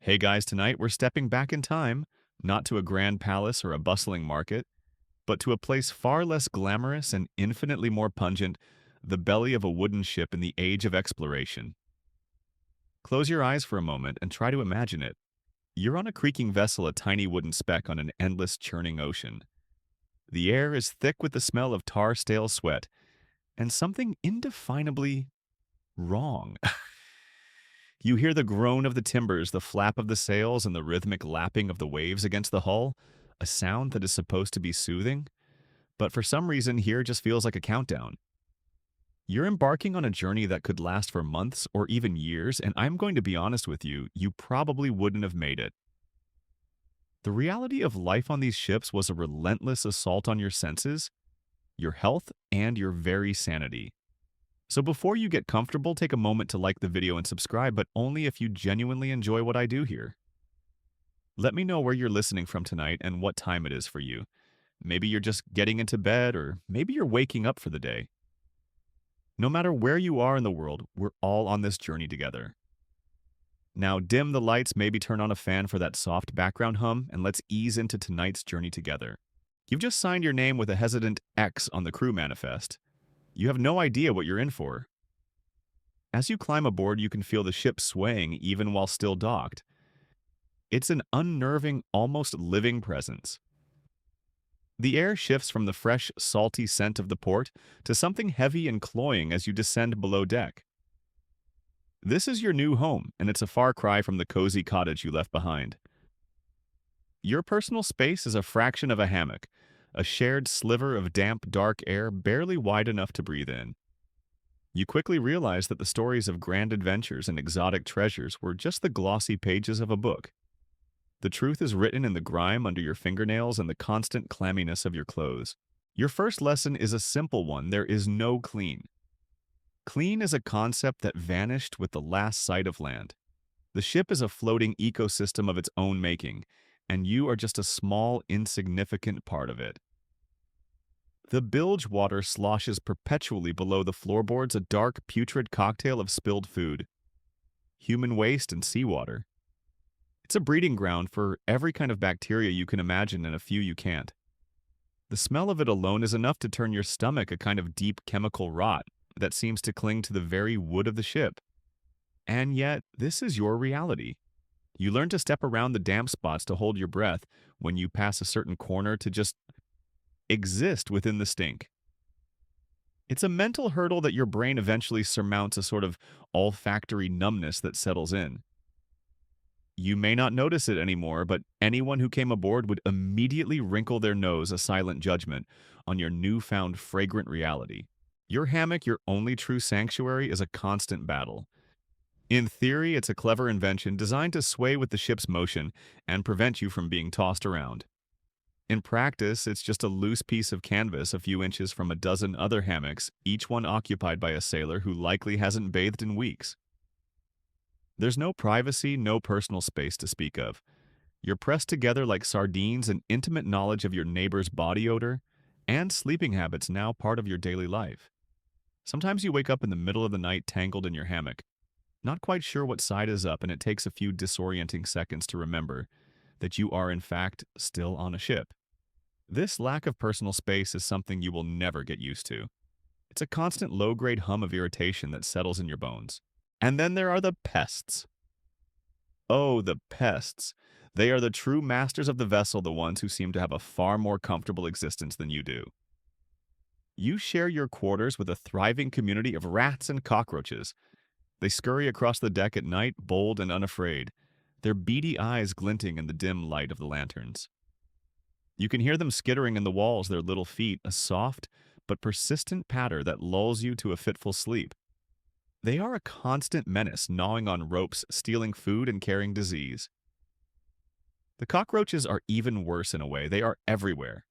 Hey guys, tonight we're stepping back in time, not to a grand palace or a bustling market, but to a place far less glamorous and infinitely more pungent, the belly of a wooden ship in the age of exploration. Close your eyes for a moment and try to imagine it. You're on a creaking vessel, a tiny wooden speck on an endless churning ocean. The air is thick with the smell of tar-stale sweat, and something indefinably wrong. You hear the groan of the timbers, the flap of the sails, and the rhythmic lapping of the waves against the hull, a sound that is supposed to be soothing, but for some reason here just feels like a countdown. You're embarking on a journey that could last for months or even years, and I'm going to be honest with you, you probably wouldn't have made it. The reality of life on these ships was a relentless assault on your senses, your health, and your very sanity. So before you get comfortable, take a moment to like the video and subscribe, but only if you genuinely enjoy what I do here. Let me know where you're listening from tonight and what time it is for you. Maybe you're just getting into bed, or maybe you're waking up for the day. No matter where you are in the world, we're all on this journey together. Now dim the lights, maybe turn on a fan for that soft background hum, and let's ease into tonight's journey together. You've just signed your name with a hesitant X on the crew manifest. You have no idea what you're in for. As you climb aboard, you can feel the ship swaying even while still docked. It's an unnerving, almost living presence. The air shifts from the fresh, salty scent of the port to something heavy and cloying as you descend below deck. This is your new home, and it's a far cry from the cozy cottage you left behind. Your personal space is a fraction of a hammock, a shared sliver of damp, dark air barely wide enough to breathe in. You quickly realize that the stories of grand adventures and exotic treasures were just the glossy pages of a book. The truth is written in the grime under your fingernails and the constant clamminess of your clothes. Your first lesson is a simple one: there is no clean. Clean is a concept that vanished with the last sight of land. The ship is a floating ecosystem of its own making, and you are just a small, insignificant part of it. The bilge water sloshes perpetually below the floorboards, a dark, putrid cocktail of spilled food, human waste, and seawater. It's a breeding ground for every kind of bacteria you can imagine and a few you can't. The smell of it alone is enough to turn your stomach, a kind of deep chemical rot that seems to cling to the very wood of the ship. And yet, this is your reality. You learn to step around the damp spots to hold your breath when you pass a certain corner, to just exist within the stink. It's a mental hurdle that your brain eventually surmounts, a sort of olfactory numbness that settles in. You may not notice it anymore, but anyone who came aboard would immediately wrinkle their nose, a silent judgment on your newfound fragrant reality. Your hammock, your only true sanctuary, is a constant battle. In theory, it's a clever invention designed to sway with the ship's motion and prevent you from being tossed around. In practice, it's just a loose piece of canvas a few inches from a dozen other hammocks, each one occupied by a sailor who likely hasn't bathed in weeks. There's no privacy, no personal space to speak of. You're pressed together like sardines, and intimate knowledge of your neighbor's body odor and sleeping habits now part of your daily life. Sometimes you wake up in the middle of the night tangled in your hammock, not quite sure what side is up, and it takes a few disorienting seconds to remember that you are in fact still on a ship. This lack of personal space is something you will never get used to. It's a constant low-grade hum of irritation that settles in your bones. And then there are the pests. Oh, the pests. They are the true masters of the vessel, the ones who seem to have a far more comfortable existence than you do. You share your quarters with a thriving community of rats and cockroaches. They scurry across the deck at night, bold and unafraid, their beady eyes glinting in the dim light of the lanterns. You can hear them skittering in the walls, their little feet a soft but persistent patter that lulls you to a fitful sleep. They are a constant menace, gnawing on ropes, stealing food, and carrying disease. The cockroaches are even worse in a way. They are everywhere.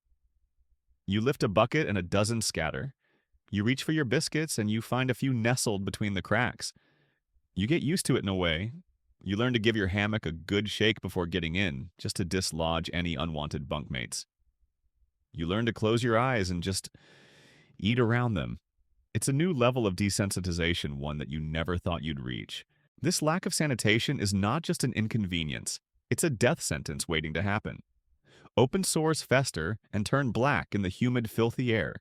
You lift a bucket and a dozen scatter. You reach for your biscuits and you find a few nestled between the cracks. You get used to it in a way. You learn to give your hammock a good shake before getting in, just to dislodge any unwanted bunkmates. You learn to close your eyes and just eat around them. It's a new level of desensitization, one that you never thought you'd reach. This lack of sanitation is not just an inconvenience, it's a death sentence waiting to happen. Open sores fester and turn black in the humid, filthy air.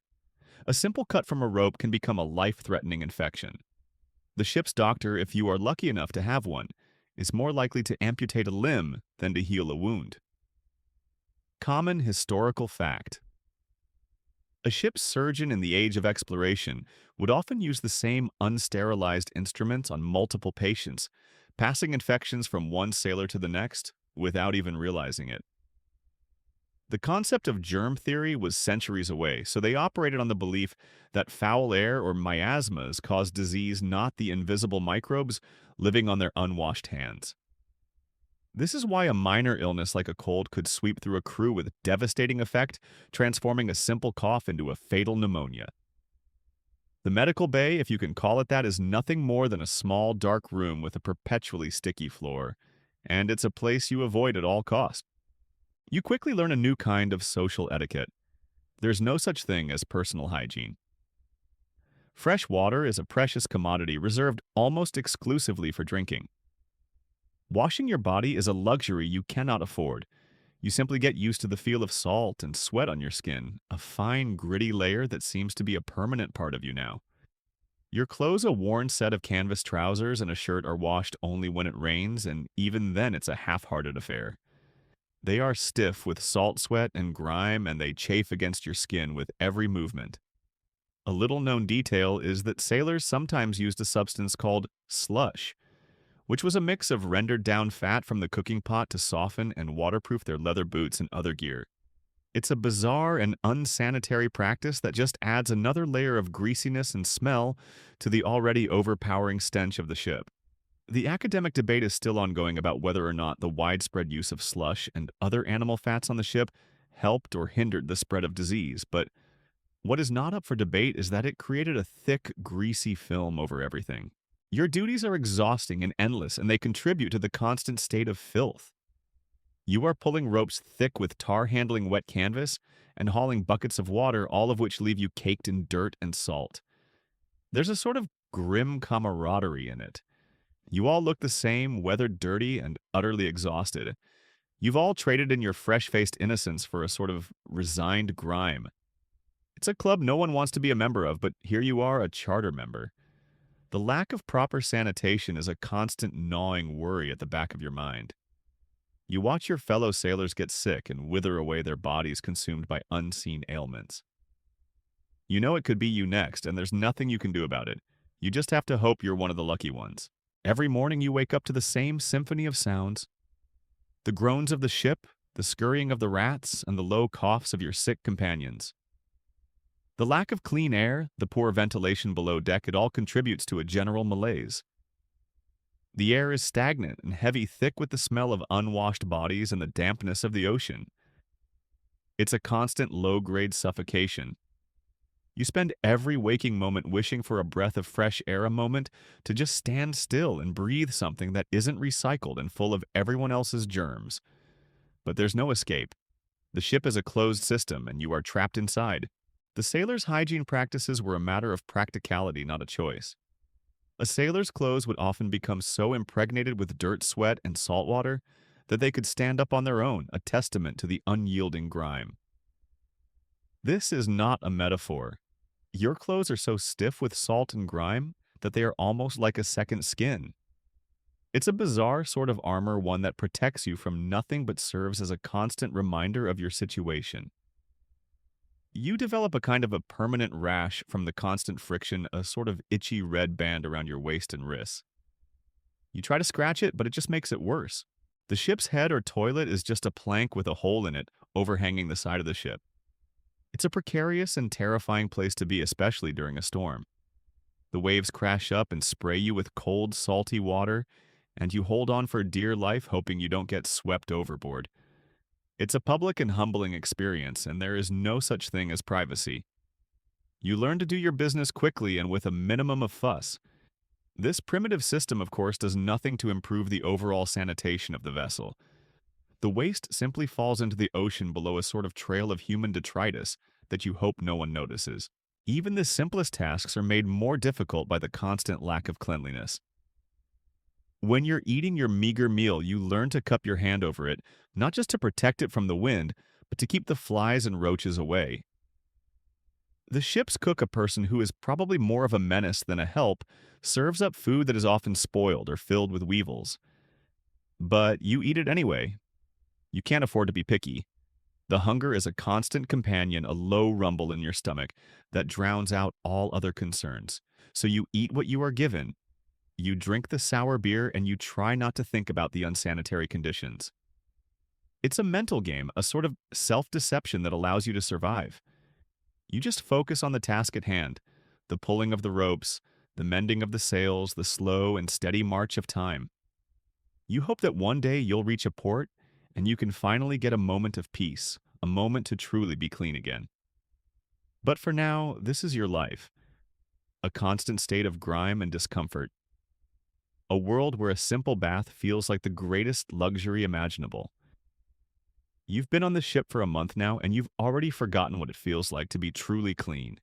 A simple cut from a rope can become a life-threatening infection. The ship's doctor, if you are lucky enough to have one, is more likely to amputate a limb than to heal a wound. Common historical fact. A ship's surgeon in the age of exploration would often use the same unsterilized instruments on multiple patients, passing infections from one sailor to the next without even realizing it. The concept of germ theory was centuries away, so they operated on the belief that foul air or miasmas caused disease, not the invisible microbes living on their unwashed hands. This is why a minor illness like a cold could sweep through a crew with devastating effect, transforming a simple cough into a fatal pneumonia. The medical bay, if you can call it that, is nothing more than a small, dark room with a perpetually sticky floor, and it's a place you avoid at all costs. You quickly learn a new kind of social etiquette. There's no such thing as personal hygiene. Fresh water is a precious commodity reserved almost exclusively for drinking. Washing your body is a luxury you cannot afford. You simply get used to the feel of salt and sweat on your skin, a fine, gritty layer that seems to be a permanent part of you now. Your clothes, a worn set of canvas trousers and a shirt, are washed only when it rains, and even then it's a half-hearted affair. They are stiff with salt sweat and grime, and they chafe against your skin with every movement. A little-known detail is that sailors sometimes used a substance called slush, which was a mix of rendered-down fat from the cooking pot to soften and waterproof their leather boots and other gear. It's a bizarre and unsanitary practice that just adds another layer of greasiness and smell to the already overpowering stench of the ship. The academic debate is still ongoing about whether or not the widespread use of slush and other animal fats on the ship helped or hindered the spread of disease, but what is not up for debate is that it created a thick, greasy film over everything. Your duties are exhausting and endless, and they contribute to the constant state of filth. You are pulling ropes thick with tar-handling wet canvas and hauling buckets of water, all of which leave you caked in dirt and salt. There's a sort of grim camaraderie in it. You all look the same, weathered, dirty, and utterly exhausted. You've all traded in your fresh-faced innocence for a sort of resigned grime. It's a club no one wants to be a member of, but here you are, a charter member. The lack of proper sanitation is a constant gnawing worry at the back of your mind. You watch your fellow sailors get sick and wither away, their bodies consumed by unseen ailments. You know it could be you next, and there's nothing you can do about it. You just have to hope you're one of the lucky ones. Every morning you wake up to the same symphony of sounds. The groans of the ship, the scurrying of the rats, and the low coughs of your sick companions. The lack of clean air, the poor ventilation below deck, it all contributes to a general malaise. The air is stagnant and heavy, thick with the smell of unwashed bodies and the dampness of the ocean. It's a constant low-grade suffocation. You spend every waking moment wishing for a breath of fresh air, a moment to just stand still and breathe something that isn't recycled and full of everyone else's germs. But there's no escape. The ship is a closed system, and you are trapped inside. The sailors' hygiene practices were a matter of practicality, not a choice. A sailor's clothes would often become so impregnated with dirt, sweat, and salt water that they could stand up on their own, a testament to the unyielding grime. This is not a metaphor. Your clothes are so stiff with salt and grime that they are almost like a second skin. It's a bizarre sort of armor, one that protects you from nothing but serves as a constant reminder of your situation. You develop a kind of a permanent rash from the constant friction, a sort of itchy red band around your waist and wrists. You try to scratch it, but it just makes it worse. The ship's head or toilet is just a plank with a hole in it, overhanging the side of the ship. It's a precarious and terrifying place to be, especially during a storm. The waves crash up and spray you with cold, salty water, and you hold on for dear life, hoping you don't get swept overboard. It's a public and humbling experience, and there is no such thing as privacy. You learn to do your business quickly and with a minimum of fuss. This primitive system, of course, does nothing to improve the overall sanitation of the vessel. The waste simply falls into the ocean below, a sort of trail of human detritus that you hope no one notices. Even the simplest tasks are made more difficult by the constant lack of cleanliness. When you're eating your meager meal, you learn to cup your hand over it, not just to protect it from the wind, but to keep the flies and roaches away. The ship's cook, a person who is probably more of a menace than a help, serves up food that is often spoiled or filled with weevils. But you eat it anyway. You can't afford to be picky. The hunger is a constant companion, a low rumble in your stomach that drowns out all other concerns. So you eat what you are given. You drink the sour beer and you try not to think about the unsanitary conditions. It's a mental game, a sort of self-deception that allows you to survive. You just focus on the task at hand, the pulling of the ropes, the mending of the sails, the slow and steady march of time. You hope that one day you'll reach a port and you can finally get a moment of peace, a moment to truly be clean again. But for now, this is your life, a constant state of grime and discomfort, a world where a simple bath feels like the greatest luxury imaginable. You've been on the ship for a month now, and you've already forgotten what it feels like to be truly clean.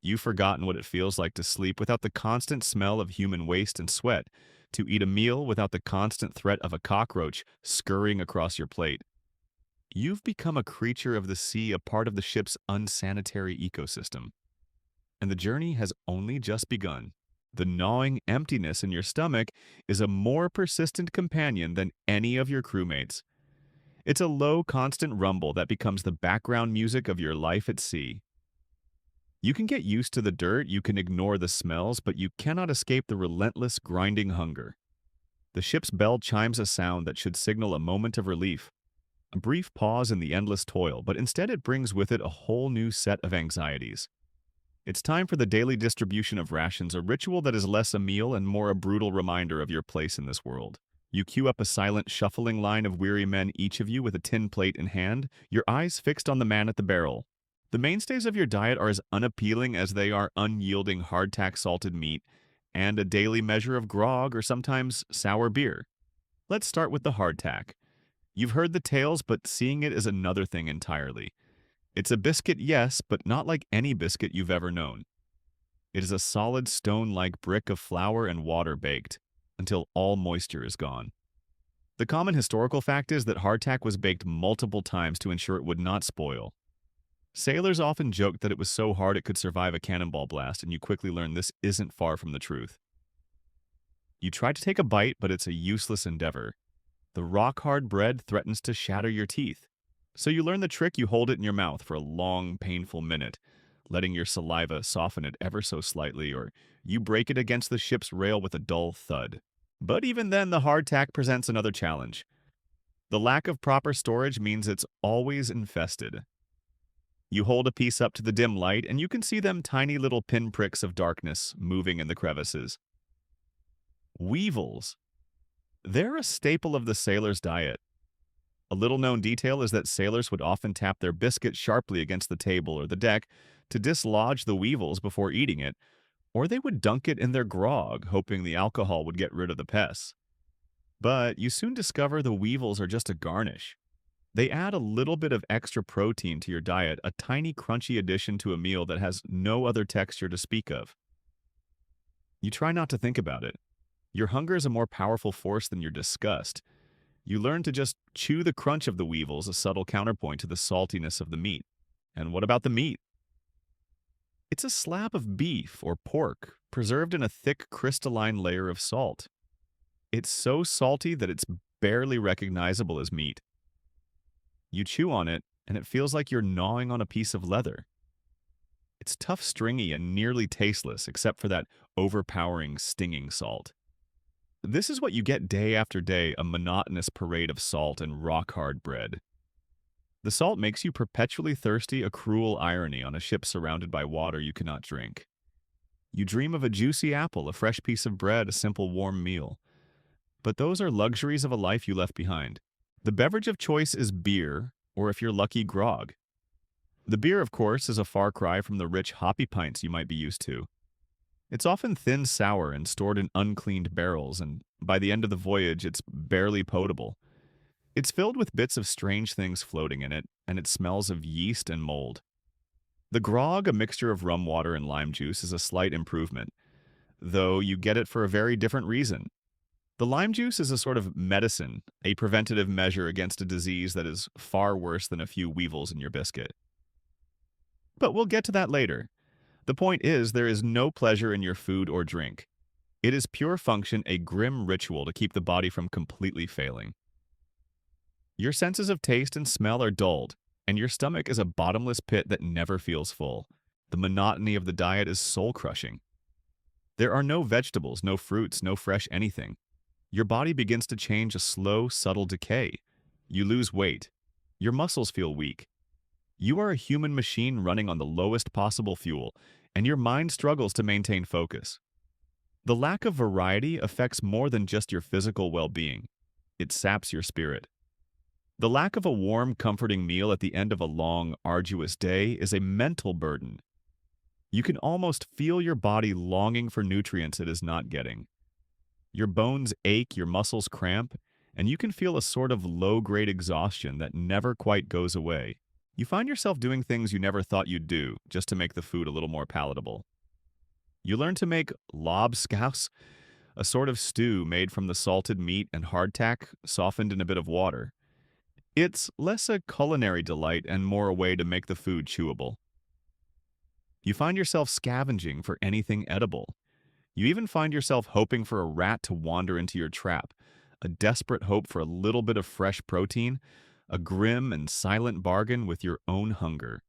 You've forgotten what it feels like to sleep without the constant smell of human waste and sweat, to eat a meal without the constant threat of a cockroach scurrying across your plate. You've become a creature of the sea, a part of the ship's unsanitary ecosystem. And the journey has only just begun. The gnawing emptiness in your stomach is a more persistent companion than any of your crewmates. It's a low, constant rumble that becomes the background music of your life at sea. You can get used to the dirt, you can ignore the smells, but you cannot escape the relentless, grinding hunger. The ship's bell chimes a sound that should signal a moment of relief, a brief pause in the endless toil, but instead it brings with it a whole new set of anxieties. It's time for the daily distribution of rations, a ritual that is less a meal and more a brutal reminder of your place in this world. You queue up a silent, shuffling line of weary men, each of you with a tin plate in hand, your eyes fixed on the man at the barrel. The mainstays of your diet are as unappealing as they are unyielding hardtack salted meat and a daily measure of grog or sometimes sour beer. Let's start with the hardtack. You've heard the tales, but seeing it is another thing entirely. It's a biscuit, yes, but not like any biscuit you've ever known. It is a solid stone-like brick of flour and water baked, until all moisture is gone. The common historical fact is that hardtack was baked multiple times to ensure it would not spoil. Sailors often joked that it was so hard it could survive a cannonball blast, and you quickly learn this isn't far from the truth. You try to take a bite, but it's a useless endeavor. The rock-hard bread threatens to shatter your teeth. So you learn the trick, you hold it in your mouth for a long, painful minute, letting your saliva soften it ever so slightly, or you break it against the ship's rail with a dull thud. But even then, the hardtack presents another challenge. The lack of proper storage means it's always infested. You hold a piece up to the dim light, and you can see them tiny little pinpricks of darkness moving in the crevices. Weevils. They're a staple of the sailor's diet. A little-known detail is that sailors would often tap their biscuit sharply against the table or the deck to dislodge the weevils before eating it, or they would dunk it in their grog, hoping the alcohol would get rid of the pests. But you soon discover the weevils are just a garnish. They add a little bit of extra protein to your diet, a tiny crunchy addition to a meal that has no other texture to speak of. You try not to think about it. Your hunger is a more powerful force than your disgust. You learn to just chew the crunch of the weevils, a subtle counterpoint to the saltiness of the meat. And what about the meat? It's a slab of beef or pork, preserved in a thick crystalline layer of salt. It's so salty that it's barely recognizable as meat. You chew on it, and it feels like you're gnawing on a piece of leather. It's tough, stringy, and nearly tasteless, except for that overpowering, stinging salt. This is what you get day after day, a monotonous parade of salt and rock-hard bread. The salt makes you perpetually thirsty, a cruel irony on a ship surrounded by water you cannot drink. You dream of a juicy apple, a fresh piece of bread, a simple warm meal. But those are luxuries of a life you left behind. The beverage of choice is beer, or if you're lucky, grog. The beer, of course, is a far cry from the rich hoppy pints you might be used to. It's often thin sour and stored in uncleaned barrels, and by the end of the voyage, it's barely potable. It's filled with bits of strange things floating in it, and it smells of yeast and mold. The grog, a mixture of rum water and lime juice, is a slight improvement, though you get it for a very different reason. The lime juice is a sort of medicine, a preventative measure against a disease that is far worse than a few weevils in your biscuit. But we'll get to that later. The point is, there is no pleasure in your food or drink. It is pure function, a grim ritual to keep the body from completely failing. Your senses of taste and smell are dulled, and your stomach is a bottomless pit that never feels full. The monotony of the diet is soul-crushing. There are no vegetables, no fruits, no fresh anything. Your body begins to change a slow, subtle decay. You lose weight. Your muscles feel weak. You are a human machine running on the lowest possible fuel, and your mind struggles to maintain focus. The lack of variety affects more than just your physical well-being. It saps your spirit. The lack of a warm, comforting meal at the end of a long, arduous day is a mental burden. You can almost feel your body longing for nutrients it is not getting. Your bones ache, your muscles cramp, and you can feel a sort of low-grade exhaustion that never quite goes away. You find yourself doing things you never thought you'd do just to make the food a little more palatable. You learn to make lobscouse, a sort of stew made from the salted meat and hardtack softened in a bit of water. It's less a culinary delight and more a way to make the food chewable. You find yourself scavenging for anything edible. You even find yourself hoping for a rat to wander into your trap, a desperate hope for a little bit of fresh protein, a grim and silent bargain with your own hunger.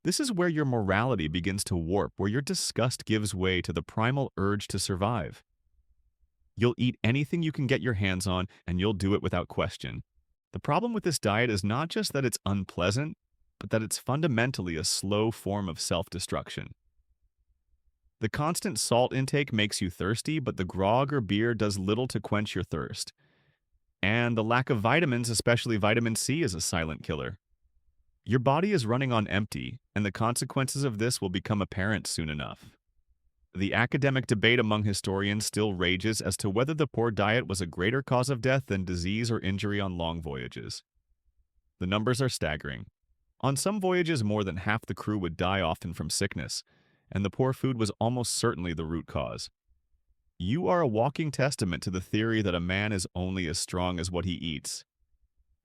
This is where your morality begins to warp, where your disgust gives way to the primal urge to survive. You'll eat anything you can get your hands on, and you'll do it without question. The problem with this diet is not just that it's unpleasant, but that it's fundamentally a slow form of self-destruction. The constant salt intake makes you thirsty, but the grog or beer does little to quench your thirst. And the lack of vitamins, especially vitamin C, is a silent killer. Your body is running on empty, and the consequences of this will become apparent soon enough. The academic debate among historians still rages as to whether the poor diet was a greater cause of death than disease or injury on long voyages. The numbers are staggering. On some voyages, more than half the crew would die, often from sickness, and the poor food was almost certainly the root cause. You are a walking testament to the theory that a man is only as strong as what he eats.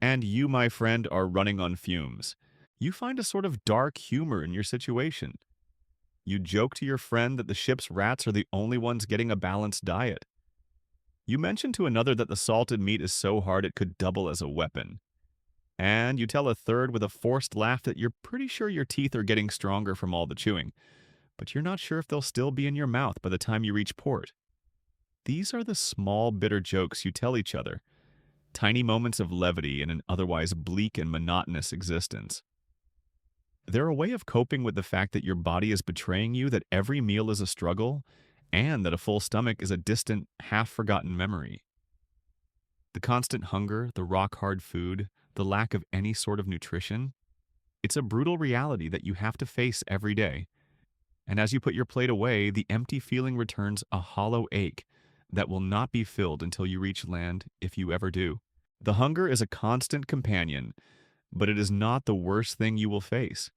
And you, my friend, are running on fumes. You find a sort of dark humor in your situation. You joke to your friend that the ship's rats are the only ones getting a balanced diet. You mention to another that the salted meat is so hard it could double as a weapon. And you tell a third with a forced laugh that you're pretty sure your teeth are getting stronger from all the chewing, but you're not sure if they'll still be in your mouth by the time you reach port. These are the small, bitter jokes you tell each other, tiny moments of levity in an otherwise bleak and monotonous existence. They're a way of coping with the fact that your body is betraying you, that every meal is a struggle, and that a full stomach is a distant, half-forgotten memory. The constant hunger, the rock-hard food, the lack of any sort of nutrition, it's a brutal reality that you have to face every day. And as you put your plate away, the empty feeling returns, a hollow ache that will not be filled until you reach land, if you ever do. The hunger is a constant companion, but it is not the worst thing you will face.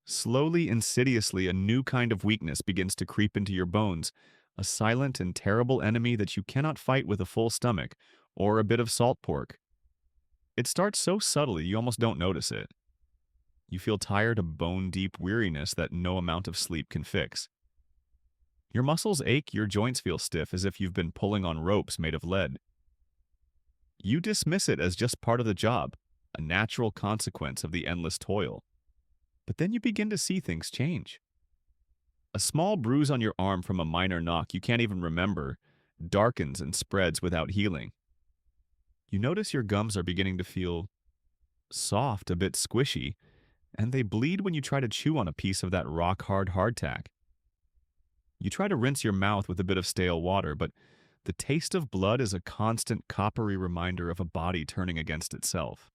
Slowly, insidiously, a new kind of weakness begins to creep into your bones, a silent and terrible enemy that you cannot fight with a full stomach or a bit of salt pork. It starts so subtly you almost don't notice it. You feel tired of bone-deep weariness that no amount of sleep can fix. Your muscles ache, your joints feel stiff as if you've been pulling on ropes made of lead. You dismiss it as just part of the job, a natural consequence of the endless toil. But then you begin to see things change. A small bruise on your arm from a minor knock you can't even remember darkens and spreads without healing. You notice your gums are beginning to feel soft, a bit squishy, and they bleed when you try to chew on a piece of that rock-hard hardtack. You try to rinse your mouth with a bit of stale water, but the taste of blood is a constant coppery reminder of a body turning against itself.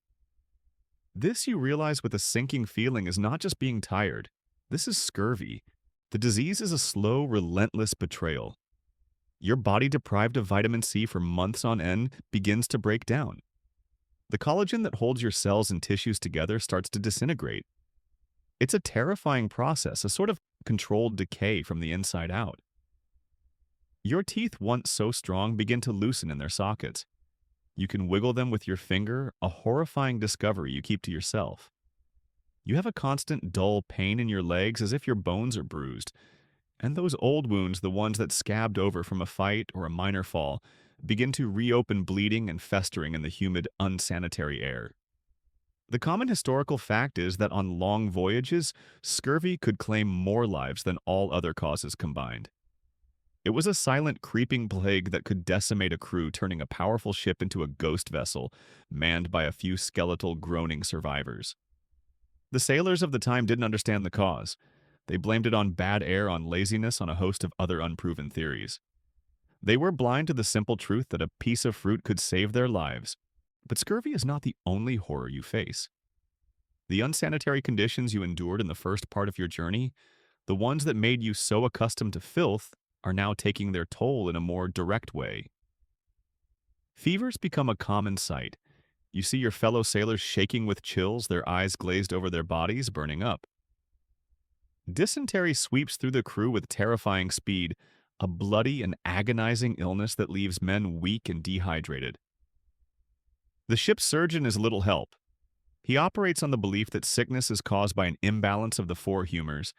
This, you realize with a sinking feeling, is not just being tired. This is scurvy. The disease is a slow, relentless betrayal. Your body, deprived of vitamin C for months on end, begins to break down. The collagen that holds your cells and tissues together starts to disintegrate. It's a terrifying process, a sort of controlled decay from the inside out. Your teeth, once so strong, begin to loosen in their sockets. You can wiggle them with your finger, a horrifying discovery you keep to yourself. You have a constant dull pain in your legs as if your bones are bruised, and those old wounds, the ones that scabbed over from a fight or a minor fall, begin to reopen bleeding and festering in the humid, unsanitary air. The common historical fact is that on long voyages, scurvy could claim more lives than all other causes combined. It was a silent, creeping plague that could decimate a crew, turning a powerful ship into a ghost vessel, manned by a few skeletal, groaning survivors. The sailors of the time didn't understand the cause. They blamed it on bad air, on laziness, on a host of other unproven theories. They were blind to the simple truth that a piece of fruit could save their lives. But scurvy is not the only horror you face. The unsanitary conditions you endured in the first part of your journey, the ones that made you so accustomed to filth, are now taking their toll in a more direct way. Fevers become a common sight. You see your fellow sailors shaking with chills, their eyes glazed over their bodies, burning up. Dysentery sweeps through the crew with terrifying speed, a bloody and agonizing illness that leaves men weak and dehydrated. The ship's surgeon is little help. He operates on the belief that sickness is caused by an imbalance of the four humors,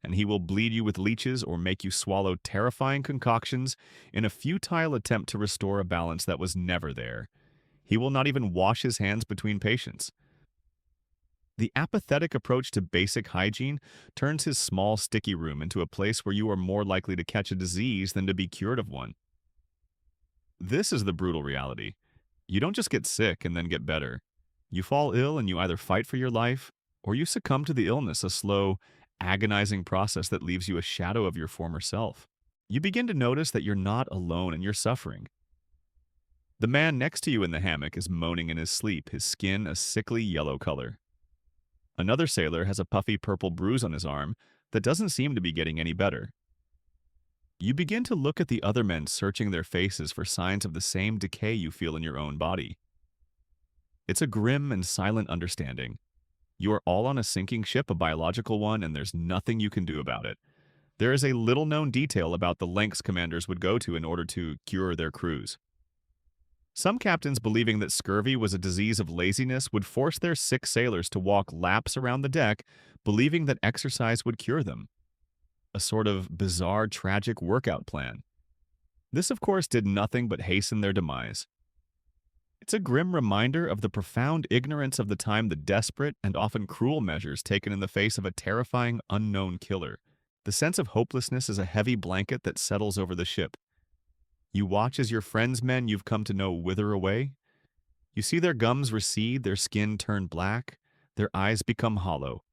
and he will bleed you with leeches or make you swallow terrifying concoctions in a futile attempt to restore a balance that was never there. He will not even wash his hands between patients. The apathetic approach to basic hygiene turns his small, sticky room into a place where you are more likely to catch a disease than to be cured of one. This is the brutal reality. You don't just get sick and then get better. You fall ill and you either fight for your life or you succumb to the illness, a slow, agonizing process that leaves you a shadow of your former self. You begin to notice that you're not alone in your suffering. The man next to you in the hammock is moaning in his sleep, his skin a sickly yellow color. Another sailor has a puffy purple bruise on his arm that doesn't seem to be getting any better. You begin to look at the other men, searching their faces for signs of the same decay you feel in your own body. It's a grim and silent understanding. You are all on a sinking ship, a biological one, and there's nothing you can do about it. There is a little-known detail about the lengths commanders would go to in order to cure their crews. Some captains, believing that scurvy was a disease of laziness, would force their sick sailors to walk laps around the deck, believing that exercise would cure them. A sort of bizarre, tragic workout plan. This, of course, did nothing but hasten their demise. It's a grim reminder of the profound ignorance of the time, the desperate and often cruel measures taken in the face of a terrifying, unknown killer. The sense of hopelessness is a heavy blanket that settles over the ship. You watch as your friends' men you've come to know wither away. You see their gums recede, their skin turn black, their eyes become hollow.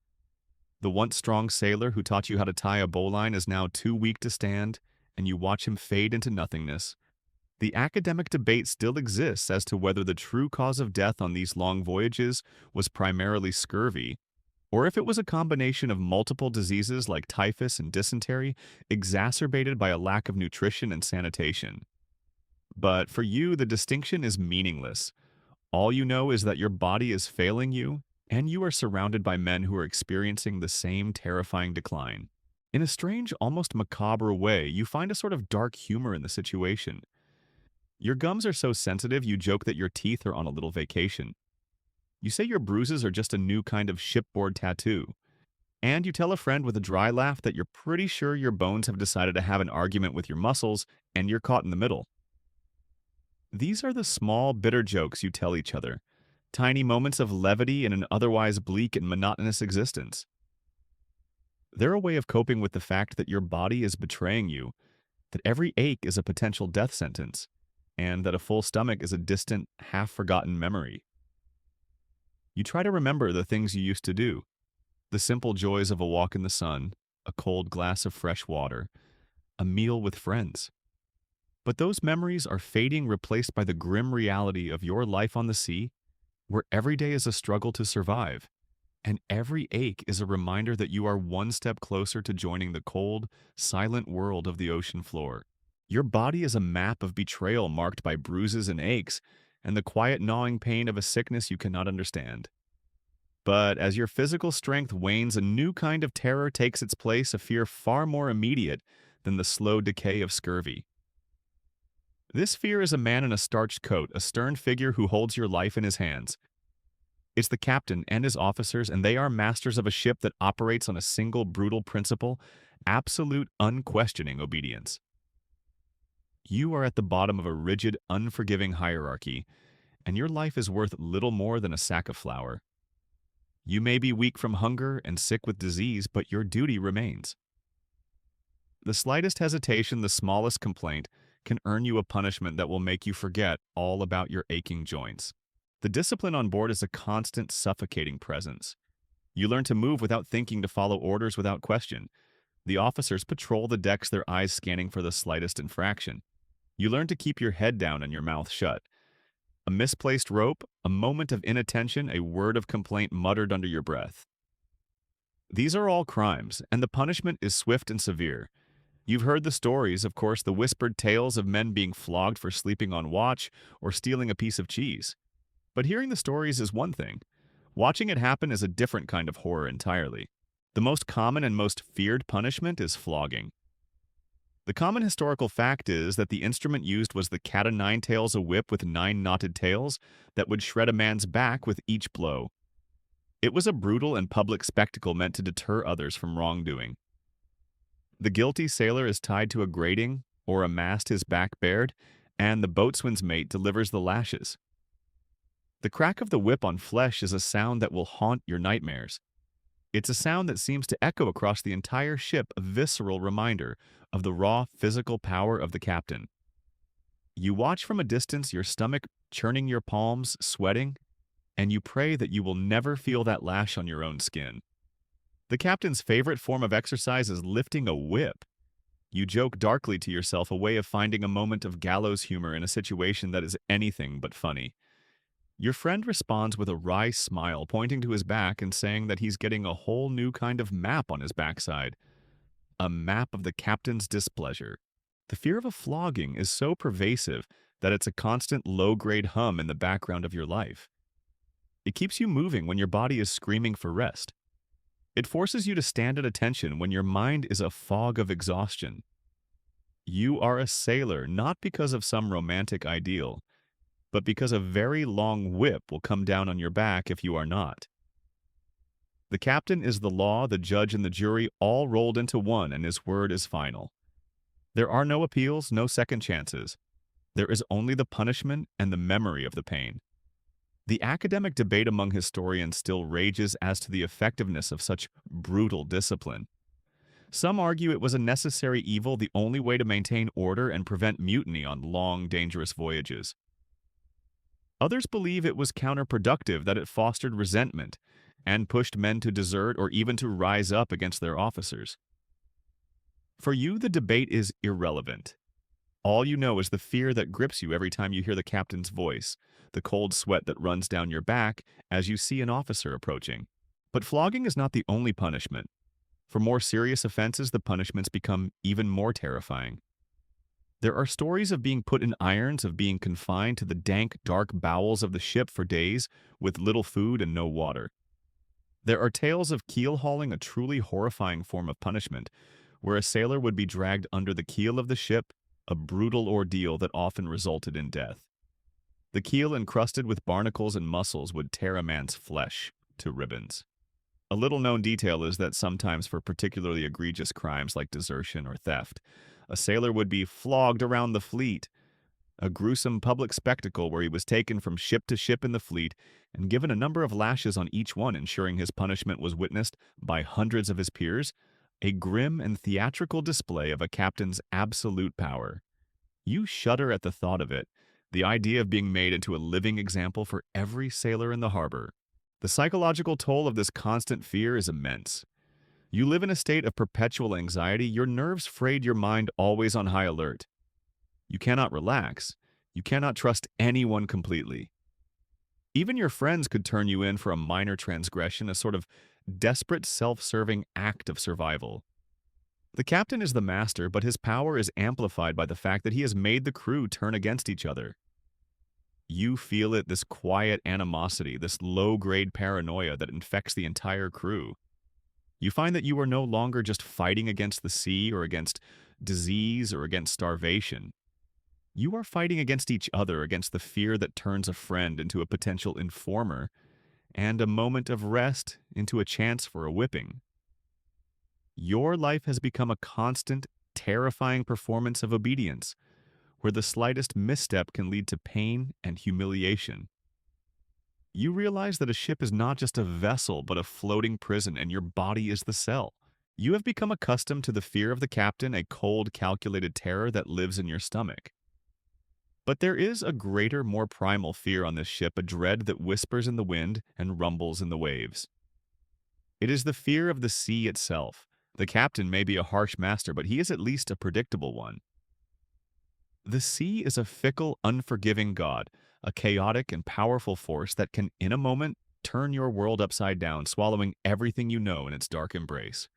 The once strong sailor who taught you how to tie a bowline is now too weak to stand, and you watch him fade into nothingness. The academic debate still exists as to whether the true cause of death on these long voyages was primarily scurvy, or if it was a combination of multiple diseases like typhus and dysentery, exacerbated by a lack of nutrition and sanitation. But for you, the distinction is meaningless. All you know is that your body is failing you, and you are surrounded by men who are experiencing the same terrifying decline. In a strange, almost macabre way, you find a sort of dark humor in the situation. Your gums are so sensitive you joke that your teeth are on a little vacation. You say your bruises are just a new kind of shipboard tattoo. And you tell a friend with a dry laugh that you're pretty sure your bones have decided to have an argument with your muscles, and you're caught in the middle. These are the small, bitter jokes you tell each other, tiny moments of levity in an otherwise bleak and monotonous existence. They're a way of coping with the fact that your body is betraying you, that every ache is a potential death sentence, and that a full stomach is a distant, half-forgotten memory. You try to remember the things you used to do, the simple joys of a walk in the sun, a cold glass of fresh water, a meal with friends. But those memories are fading, replaced by the grim reality of your life on the sea, where every day is a struggle to survive, and every ache is a reminder that you are one step closer to joining the cold, silent world of the ocean floor. Your body is a map of betrayal marked by bruises and aches, and the quiet gnawing pain of a sickness you cannot understand. But as your physical strength wanes, a new kind of terror takes its place, a fear far more immediate than the slow decay of scurvy. This fear is a man in a starched coat, a stern figure who holds your life in his hands. It's the captain and his officers, and they are masters of a ship that operates on a single brutal principle: absolute, unquestioning obedience. You are at the bottom of a rigid, unforgiving hierarchy, and your life is worth little more than a sack of flour. You may be weak from hunger and sick with disease, but your duty remains. The slightest hesitation, the smallest complaint, can earn you a punishment that will make you forget all about your aching joints. The discipline on board is a constant, suffocating presence. You learn to move without thinking, to follow orders without question. The officers patrol the decks, their eyes scanning for the slightest infraction. You learn to keep your head down and your mouth shut. A misplaced rope, a moment of inattention, a word of complaint muttered under your breath. These are all crimes, and the punishment is swift and severe. You've heard the stories, of course, the whispered tales of men being flogged for sleeping on watch or stealing a piece of cheese. But hearing the stories is one thing. Watching it happen is a different kind of horror entirely. The most common and most feared punishment is flogging. The common historical fact is that the instrument used was the cat-o'-nine-tails, a whip with 9 knotted tails that would shred a man's back with each blow. It was a brutal and public spectacle meant to deter others from wrongdoing. The guilty sailor is tied to a grating or a mast, his back bared, and the boatswain's mate delivers the lashes. The crack of the whip on flesh is a sound that will haunt your nightmares. It's a sound that seems to echo across the entire ship, a visceral reminder of the raw physical power of the captain. You watch from a distance, your stomach churning, your palms sweating, and you pray that you will never feel that lash on your own skin. The captain's favorite form of exercise is lifting a whip. You joke darkly to yourself, a way of finding a moment of gallows humor in a situation that is anything but funny. Your friend responds with a wry smile, pointing to his back and saying that he's getting a whole new kind of map on his backside. A map of the captain's displeasure. The fear of a flogging is so pervasive that it's a constant low-grade hum in the background of your life. It keeps you moving when your body is screaming for rest. It forces you to stand at attention when your mind is a fog of exhaustion. You are a sailor not because of some romantic ideal, but because a very long whip will come down on your back if you are not. The captain is the law, the judge, and the jury all rolled into one, and his word is final. There are no appeals, no second chances. There is only the punishment and the memory of the pain. The academic debate among historians still rages as to the effectiveness of such brutal discipline. Some argue it was a necessary evil, the only way to maintain order and prevent mutiny on long, dangerous voyages. Others believe it was counterproductive, that it fostered resentment and pushed men to desert or even to rise up against their officers. For you, the debate is irrelevant. All you know is the fear that grips you every time you hear the captain's voice, the cold sweat that runs down your back as you see an officer approaching. But flogging is not the only punishment. For more serious offenses, the punishments become even more terrifying. There are stories of being put in irons, of being confined to the dank, dark bowels of the ship for days with little food and no water. There are tales of keel hauling, a truly horrifying form of punishment, where a sailor would be dragged under the keel of the ship, a brutal ordeal that often resulted in death. The keel, encrusted with barnacles and mussels, would tear a man's flesh to ribbons. A little-known detail is that sometimes for particularly egregious crimes like desertion or theft, a sailor would be flogged around the fleet, a gruesome public spectacle where he was taken from ship to ship in the fleet and given a number of lashes on each one, ensuring his punishment was witnessed by hundreds of his peers, a grim and theatrical display of a captain's absolute power. You shudder at the thought of it, the idea of being made into a living example for every sailor in the harbor. The psychological toll of this constant fear is immense. You live in a state of perpetual anxiety, your nerves frayed, your mind always on high alert. You cannot relax. You cannot trust anyone completely. Even your friends could turn you in for a minor transgression, a sort of desperate, self-serving act of survival. The captain is the master, but his power is amplified by the fact that he has made the crew turn against each other. You feel it, this quiet animosity, this low-grade paranoia that infects the entire crew. You find that you are no longer just fighting against the sea or against disease or against starvation. You are fighting against each other, against the fear that turns a friend into a potential informer, and a moment of rest into a chance for a whipping. Your life has become a constant, terrifying performance of obedience, where the slightest misstep can lead to pain and humiliation. You realize that a ship is not just a vessel, but a floating prison, and your body is the cell. You have become accustomed to the fear of the captain, a cold, calculated terror that lives in your stomach. But there is a greater, more primal fear on this ship, a dread that whispers in the wind and rumbles in the waves. It is the fear of the sea itself. The captain may be a harsh master, but he is at least a predictable one. The sea is a fickle, unforgiving god, a chaotic and powerful force that can, in a moment, turn your world upside down, swallowing everything you know in its dark embrace.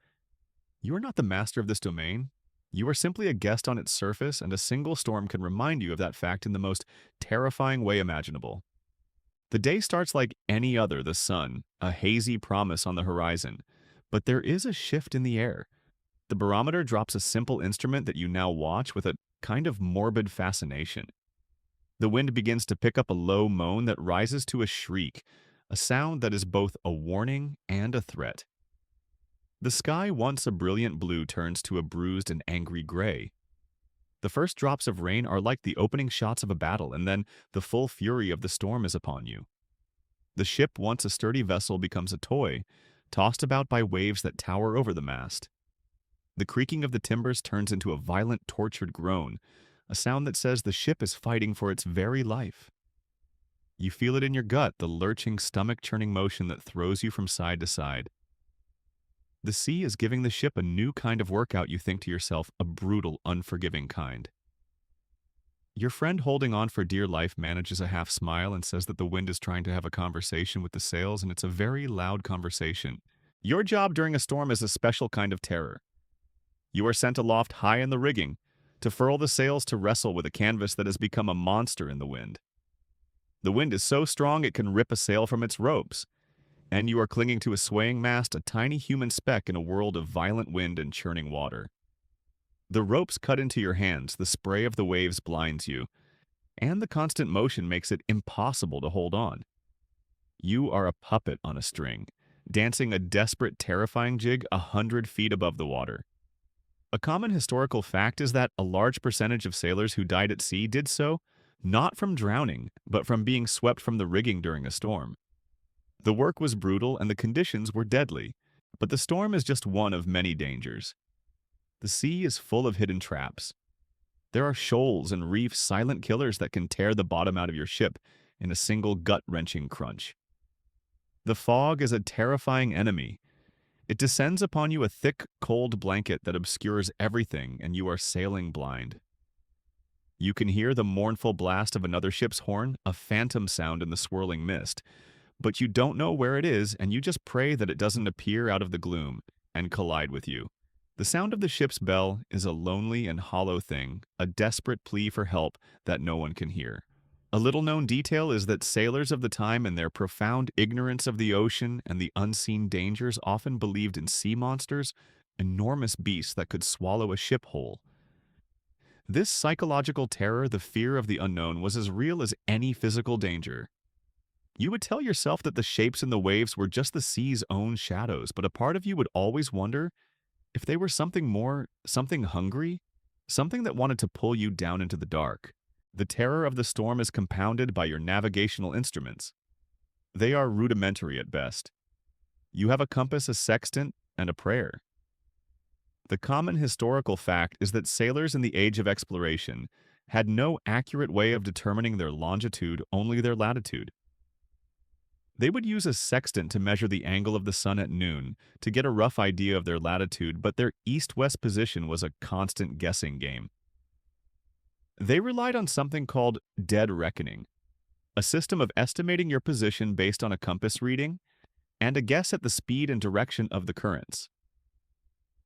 You are not the master of this domain. You are simply a guest on its surface, and a single storm can remind you of that fact in the most terrifying way imaginable. The day starts like any other, the sun, a hazy promise on the horizon. But there is a shift in the air. The barometer drops a simple instrument that you now watch with a kind of morbid fascination. The wind begins to pick up a low moan that rises to a shriek, a sound that is both a warning and a threat. The sky, once a brilliant blue, turns to a bruised and angry gray. The first drops of rain are like the opening shots of a battle, and then the full fury of the storm is upon you. The ship, once a sturdy vessel, becomes a toy, tossed about by waves that tower over the mast. The creaking of the timbers turns into a violent, tortured groan, a sound that says the ship is fighting for its very life. You feel it in your gut, the lurching, stomach-churning motion that throws you from side to side. The sea is giving the ship a new kind of workout, you think to yourself, a brutal, unforgiving kind. Your friend holding on for dear life manages a half smile and says that the wind is trying to have a conversation with the sails, and it's a very loud conversation. Your job during a storm is a special kind of terror. You are sent aloft high in the rigging, to furl the sails, to wrestle with a canvas that has become a monster in the wind. The wind is so strong it can rip a sail from its ropes, and you are clinging to a swaying mast, a tiny human speck in a world of violent wind and churning water. The ropes cut into your hands, the spray of the waves blinds you, and the constant motion makes it impossible to hold on. You are a puppet on a string, dancing a desperate, terrifying jig 100 feet above the water. A common historical fact is that a large percentage of sailors who died at sea did so not from drowning, but from being swept from the rigging during a storm. The work was brutal and the conditions were deadly, but the storm is just one of many dangers. The sea is full of hidden traps. There are shoals and reefs, silent killers that can tear the bottom out of your ship in a single gut-wrenching crunch. The fog is a terrifying enemy. It descends upon you, a thick, cold blanket that obscures everything, and you are sailing blind. You can hear the mournful blast of another ship's horn, a phantom sound in the swirling mist, but you don't know where it is, and you just pray that it doesn't appear out of the gloom and collide with you. The sound of the ship's bell is a lonely and hollow thing, a desperate plea for help that no one can hear. A little-known detail is that sailors of the time, in their profound ignorance of the ocean and the unseen dangers, often believed in sea monsters, enormous beasts that could swallow a ship whole. This psychological terror, the fear of the unknown, was as real as any physical danger. You would tell yourself that the shapes in the waves were just the sea's own shadows, but a part of you would always wonder if they were something more, something hungry, something that wanted to pull you down into the dark. The terror of the storm is compounded by your navigational instruments. They are rudimentary at best. You have a compass, a sextant, and a prayer. The common historical fact is that sailors in the age of exploration had no accurate way of determining their longitude, only their latitude. They would use a sextant to measure the angle of the sun at noon to get a rough idea of their latitude, but their east-west position was a constant guessing game. They relied on something called dead reckoning, a system of estimating your position based on a compass reading and a guess at the speed and direction of the currents.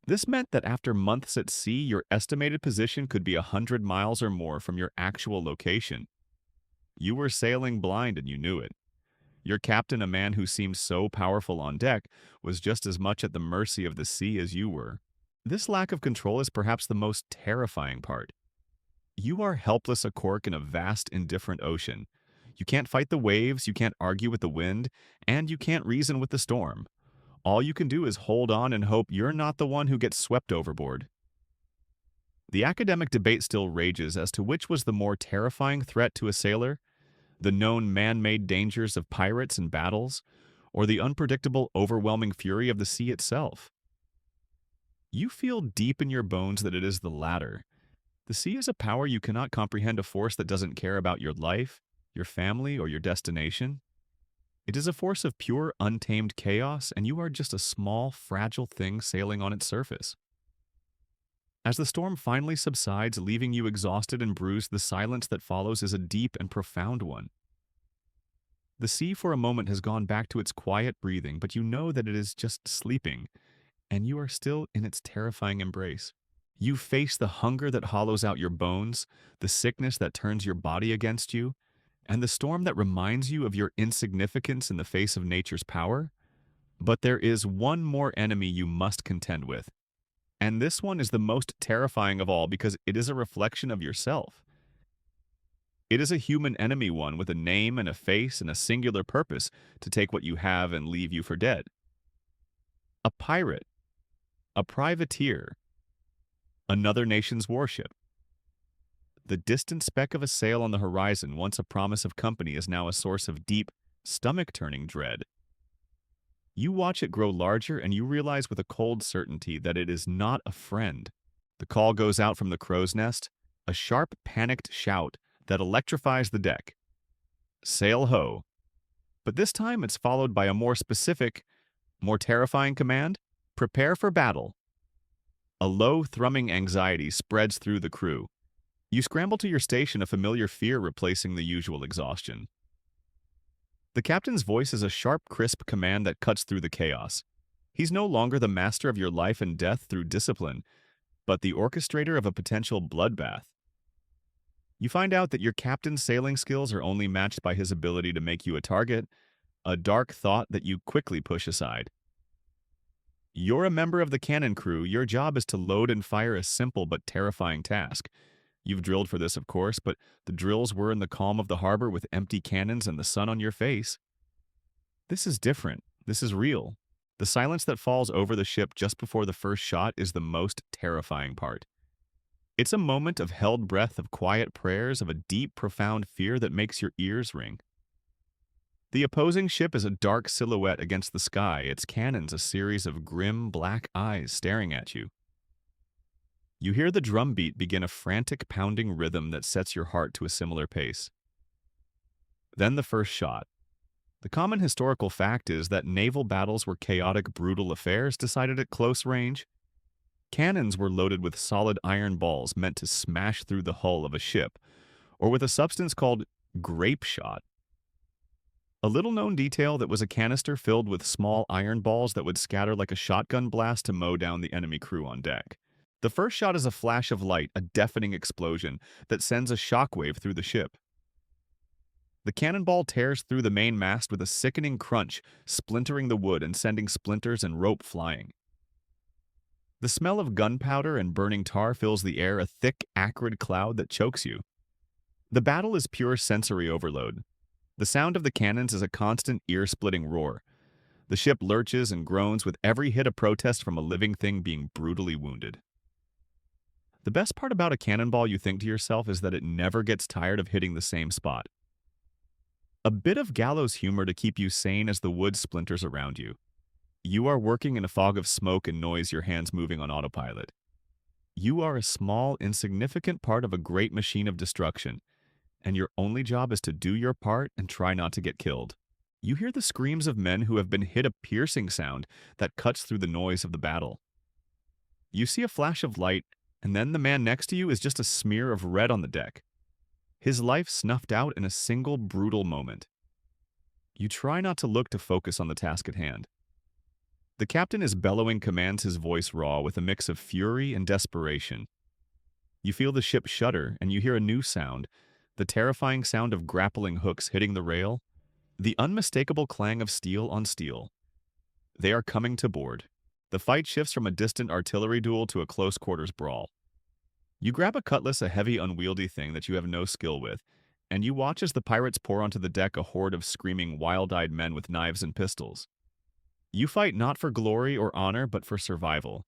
This meant that after months at sea, your estimated position could be 100 miles or more from your actual location. You were sailing blind and you knew it. Your captain, a man who seemed so powerful on deck, was just as much at the mercy of the sea as you were. This lack of control is perhaps the most terrifying part. You are helpless a cork in a vast, indifferent ocean. You can't fight the waves, you can't argue with the wind, and you can't reason with the storm. All you can do is hold on and hope you're not the one who gets swept overboard. The academic debate still rages as to which was the more terrifying threat to a sailor, the known man-made dangers of pirates and battles, or the unpredictable, overwhelming fury of the sea itself. You feel deep in your bones that it is the latter. The sea is a power you cannot comprehend, a force that doesn't care about your life, your family, or your destination. It is a force of pure, untamed chaos, and you are just a small, fragile thing sailing on its surface. As the storm finally subsides, leaving you exhausted and bruised, the silence that follows is a deep and profound one. The sea for a moment has gone back to its quiet breathing, but you know that it is just sleeping, and you are still in its terrifying embrace. You face the hunger that hollows out your bones, the sickness that turns your body against you, and the storm that reminds you of your insignificance in the face of nature's power. But there is one more enemy you must contend with. And this one is the most terrifying of all because it is a reflection of yourself. It is a human enemy, one with a name and a face and a singular purpose to take what you have and leave you for dead. A pirate, a privateer, another nation's warship. The distant speck of a sail on the horizon, once a promise of company, is now a source of deep, stomach-turning dread. You watch it grow larger and you realize with a cold certainty that it is not a friend. The call goes out from the crow's nest, a sharp, panicked shout that electrifies the deck. Sail ho. But this time it's followed by a more specific, more terrifying command: prepare for battle. A low, thrumming anxiety spreads through the crew. You scramble to your station, a familiar fear replacing the usual exhaustion. The captain's voice is a sharp, crisp command that cuts through the chaos. He's no longer the master of your life and death through discipline, but the orchestrator of a potential bloodbath. You find out that your captain's sailing skills are only matched by his ability to make you a target, a dark thought that you quickly push aside. You're a member of the cannon crew. Your job is to load and fire a simple but terrifying task. You've drilled for this, of course, but the drills were in the calm of the harbor with empty cannons and the sun on your face. This is different. This is real. The silence that falls over the ship just before the first shot is the most terrifying part. It's a moment of held breath, of quiet prayers, of a deep, profound fear that makes your ears ring. The opposing ship is a dark silhouette against the sky, its cannons a series of grim, black eyes staring at you. You hear the drum beat begin, a frantic, pounding rhythm that sets your heart to a similar pace. Then the first shot. The common historical fact is that naval battles were chaotic, brutal affairs decided at close range. Cannons were loaded with solid iron balls meant to smash through the hull of a ship, or with a substance called grape shot. A little-known detail that was a canister filled with small iron balls that would scatter like a shotgun blast to mow down the enemy crew on deck. The first shot is a flash of light, a deafening explosion that sends a shockwave through the ship. The cannonball tears through the main mast with a sickening crunch, splintering the wood and sending splinters and rope flying. The smell of gunpowder and burning tar fills the air, a thick, acrid cloud that chokes you. The battle is pure sensory overload. The sound of the cannons is a constant, ear-splitting roar. The ship lurches and groans with every hit, a protest from a living thing being brutally wounded. The best part about a cannonball, you think to yourself, is that it never gets tired of hitting the same spot. A bit of gallows humor to keep you sane as the wood splinters around you. You are working in a fog of smoke and noise, your hands moving on autopilot. You are a small, insignificant part of a great machine of destruction, and your only job is to do your part and try not to get killed. You hear the screams of men who have been hit, a piercing sound that cuts through the noise of the battle. You see a flash of light, and then the man next to you is just a smear of red on the deck. His life snuffed out in a single brutal moment. You try not to look, to focus on the task at hand. The captain is bellowing commands, his voice raw with a mix of fury and desperation. You feel the ship shudder, and you hear a new sound, the terrifying sound of grappling hooks hitting the rail, the unmistakable clang of steel on steel. They are coming to board. The fight shifts from a distant artillery duel to a close-quarters brawl. You grab a cutlass, a heavy, unwieldy thing that you have no skill with, and you watch as the pirates pour onto the deck a horde of screaming, wild-eyed men with knives and pistols. You fight not for glory or honor, but for survival,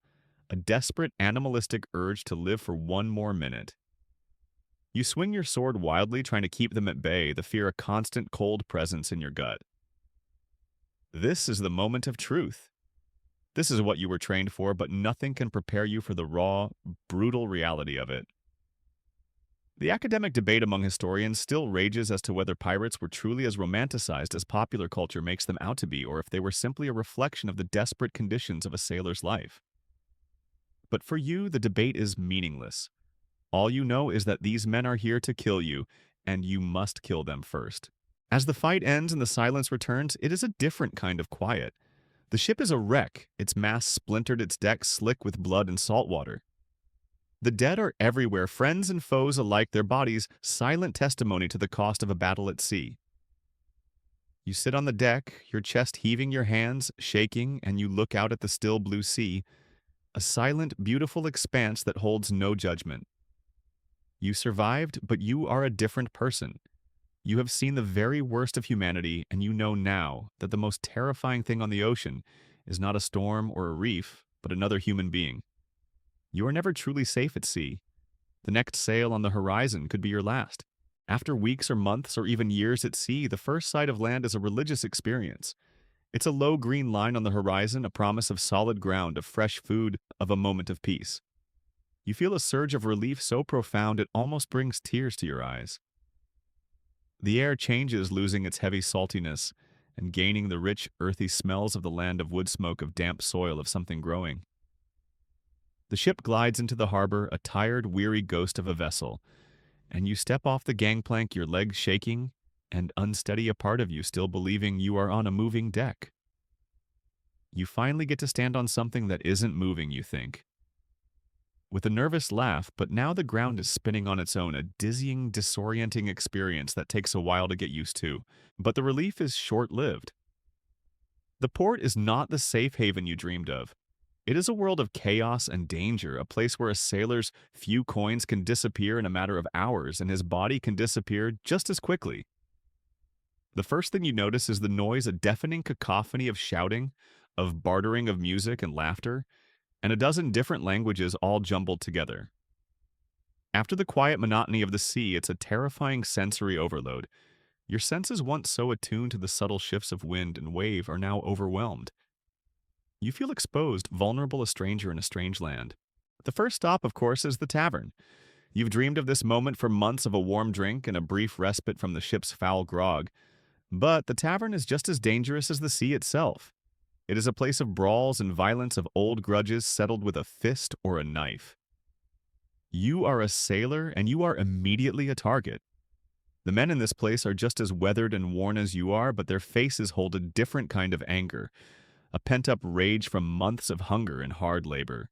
a desperate, animalistic urge to live for one more minute. You swing your sword wildly, trying to keep them at bay, the fear a constant cold presence in your gut. This is the moment of truth. This is what you were trained for, but nothing can prepare you for the raw, brutal reality of it. The academic debate among historians still rages as to whether pirates were truly as romanticized as popular culture makes them out to be, or if they were simply a reflection of the desperate conditions of a sailor's life. But for you, the debate is meaningless. All you know is that these men are here to kill you, and you must kill them first. As the fight ends and the silence returns, it is a different kind of quiet. The ship is a wreck, its masts splintered, its decks slick with blood and salt water. The dead are everywhere, friends and foes alike, their bodies silent testimony to the cost of a battle at sea. You sit on the deck, your chest heaving, your hands shaking, and you look out at the still blue sea, a silent, beautiful expanse that holds no judgment. You survived, but you are a different person. You have seen the very worst of humanity, and you know now that the most terrifying thing on the ocean is not a storm or a reef, but another human being. You are never truly safe at sea. The next sail on the horizon could be your last. After weeks or months or even years at sea, the first sight of land is a religious experience. It's a low green line on the horizon, a promise of solid ground, of fresh food, of a moment of peace. You feel a surge of relief so profound it almost brings tears to your eyes. The air changes, losing its heavy saltiness and gaining the rich, earthy smells of the land, of wood smoke, of damp soil, of something growing. The ship glides into the harbor, a tired, weary ghost of a vessel, and you step off the gangplank, your legs shaking and unsteady, a part of you still believing you are on a moving deck. You finally get to stand on something that isn't moving, you think. With a nervous laugh, but now the ground is spinning on its own, a dizzying, disorienting experience that takes a while to get used to. But the relief is short-lived. The port is not the safe haven you dreamed of. It is a world of chaos and danger, a place where a sailor's few coins can disappear in a matter of hours, and his body can disappear just as quickly. The first thing you notice is the noise, a deafening cacophony of shouting, of bartering of music and laughter, and a dozen different languages all jumbled together. After the quiet monotony of the sea, it's a terrifying sensory overload. Your senses, once so attuned to the subtle shifts of wind and wave, are now overwhelmed. You feel exposed, vulnerable, a stranger in a strange land. The first stop, of course, is the tavern. You've dreamed of this moment for months, of a warm drink and a brief respite from the ship's foul grog. But the tavern is just as dangerous as the sea itself. It is a place of brawls and violence, of old grudges settled with a fist or a knife. You are a sailor, and you are immediately a target. The men in this place are just as weathered and worn as you are, but their faces hold a different kind of anger, a pent-up rage from months of hunger and hard labor.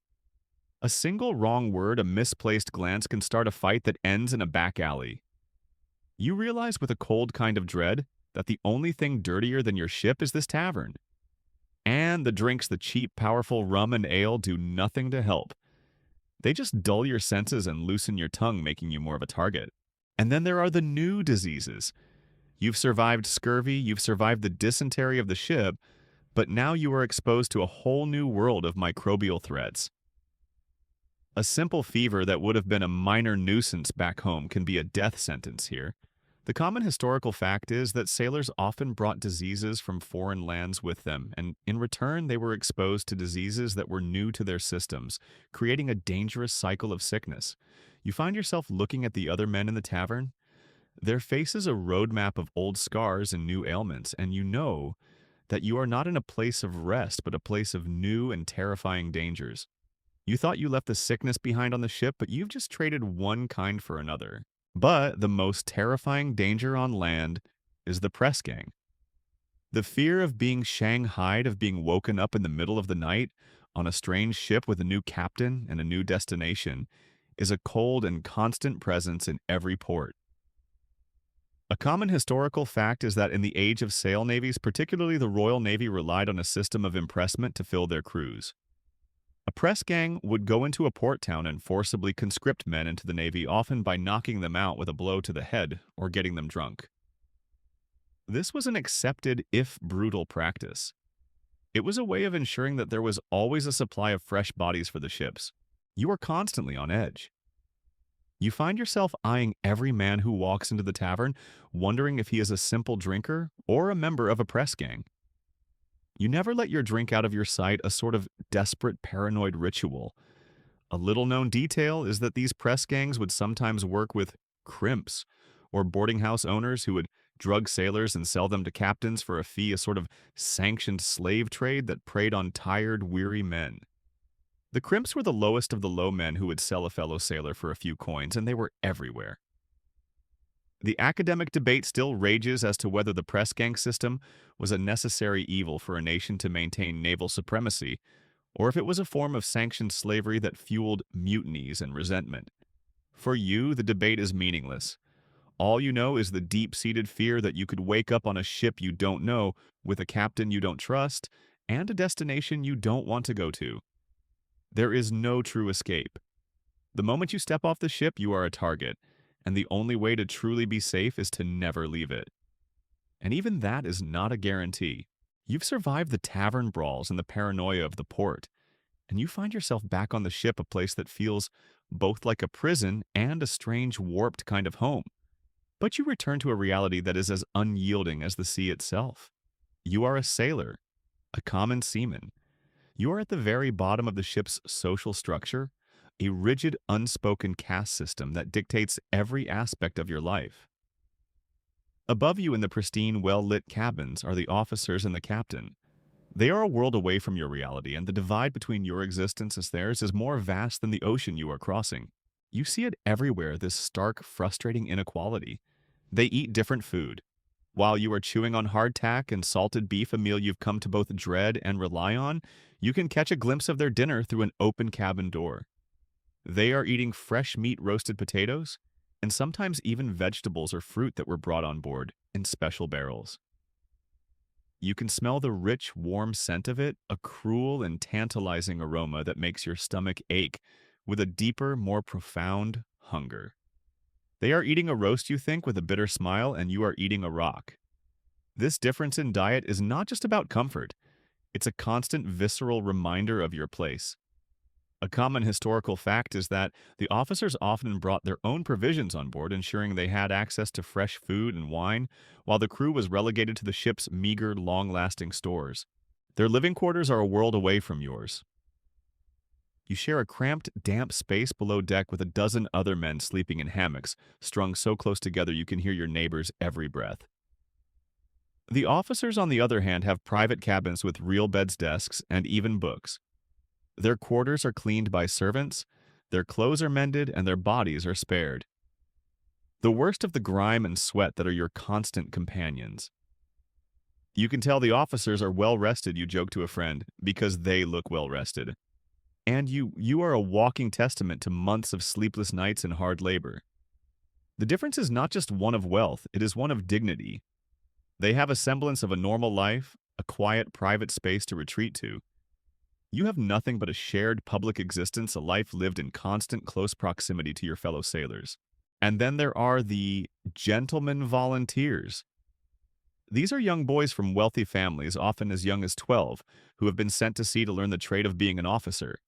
A single wrong word, a misplaced glance, can start a fight that ends in a back alley. You realize with a cold kind of dread that the only thing dirtier than your ship is this tavern. And the drinks, the cheap, powerful rum and ale, do nothing to help. They just dull your senses and loosen your tongue, making you more of a target. And then there are the new diseases. You've survived scurvy, you've survived the dysentery of the ship, but now you are exposed to a whole new world of microbial threats. A simple fever that would have been a minor nuisance back home can be a death sentence here. The common historical fact is that sailors often brought diseases from foreign lands with them, and in return they were exposed to diseases that were new to their systems, creating a dangerous cycle of sickness. You find yourself looking at the other men in the tavern. Their faces a roadmap of old scars and new ailments, and you know that you are not in a place of rest, but a place of new and terrifying dangers. You thought you left the sickness behind on the ship, but you've just traded one kind for another. But the most terrifying danger on land is the press gang. The fear of being shanghaied, of being woken up in the middle of the night on a strange ship with a new captain and a new destination, is a cold and constant presence in every port. A common historical fact is that in the age of sail navies, particularly the Royal Navy relied on a system of impressment to fill their crews. A press gang would go into a port town and forcibly conscript men into the Navy, often by knocking them out with a blow to the head or getting them drunk. This was an accepted, if brutal, practice. It was a way of ensuring that there was always a supply of fresh bodies for the ships. You are constantly on edge. You find yourself eyeing every man who walks into the tavern, wondering if he is a simple drinker or a member of a press gang. You never let your drink out of your sight, a sort of desperate paranoid ritual. A little known detail is that these press gangs would sometimes work with crimps, or boarding house owners who would drug sailors and sell them to captains for a fee, a sort of sanctioned slave trade that preyed on tired, weary men. The crimps were the lowest of the low men who would sell a fellow sailor for a few coins, and they were everywhere. The academic debate still rages as to whether the press gang system was a necessary evil for a nation to maintain naval supremacy, or if it was a form of sanctioned slavery that fueled mutinies and resentment. For you, the debate is meaningless. All you know is the deep-seated fear that you could wake up on a ship you don't know, with a captain you don't trust, and a destination you don't want to go to. There is no true escape. The moment you step off the ship, you are a target, and the only way to truly be safe is to never leave it. And even that is not a guarantee. You've survived the tavern brawls and the paranoia of the port, and you find yourself back on the ship, a place that feels both like a prison and a strange, warped kind of home. But you return to a reality that is as unyielding as the sea itself. You are a sailor, a common seaman. You are at the very bottom of the ship's social structure, a rigid, unspoken caste system that dictates every aspect of your life. Above you in the pristine, well-lit cabins are the officers and the captain. They are a world away from your reality, and the divide between your existence as theirs is more vast than the ocean you are crossing. You see it everywhere, this stark, frustrating inequality. They eat different food. While you are chewing on hardtack and salted beef, a meal you've come to both dread and rely on, you can catch a glimpse of their dinner through an open cabin door. They are eating fresh meat, roasted potatoes, and sometimes even vegetables or fruit that were brought on board in special barrels. You can smell the rich, warm scent of it, a cruel and tantalizing aroma that makes your stomach ache with a deeper, more profound hunger. They are eating a roast, you think, with a bitter smile, and you are eating a rock. This difference in diet is not just about comfort. It's a constant visceral reminder of your place. A common historical fact is that the officers often brought their own provisions on board, ensuring they had access to fresh food and wine, while the crew was relegated to the ship's meager, long-lasting stores. Their living quarters are a world away from yours. You share a cramped, damp space below deck with a dozen other men sleeping in hammocks, strung so close together you can hear your neighbor's every breath. The officers, on the other hand, have private cabins with real beds, desks, and even books. Their quarters are cleaned by servants, their clothes are mended, and their bodies are spared. The worst of the grime and sweat that are your constant companions. You can tell the officers are well-rested, you joke to a friend, because they look well-rested. And you are a walking testament to months of sleepless nights and hard labor. The difference is not just one of wealth, it is one of dignity. They have a semblance of a normal life, a quiet, private space to retreat to. You have nothing but a shared public existence, a life lived in constant, close proximity to your fellow sailors. And then there are the gentlemen volunteers. These are young boys from wealthy families, often as young as 12, who have been sent to sea to learn the trade of being an officer.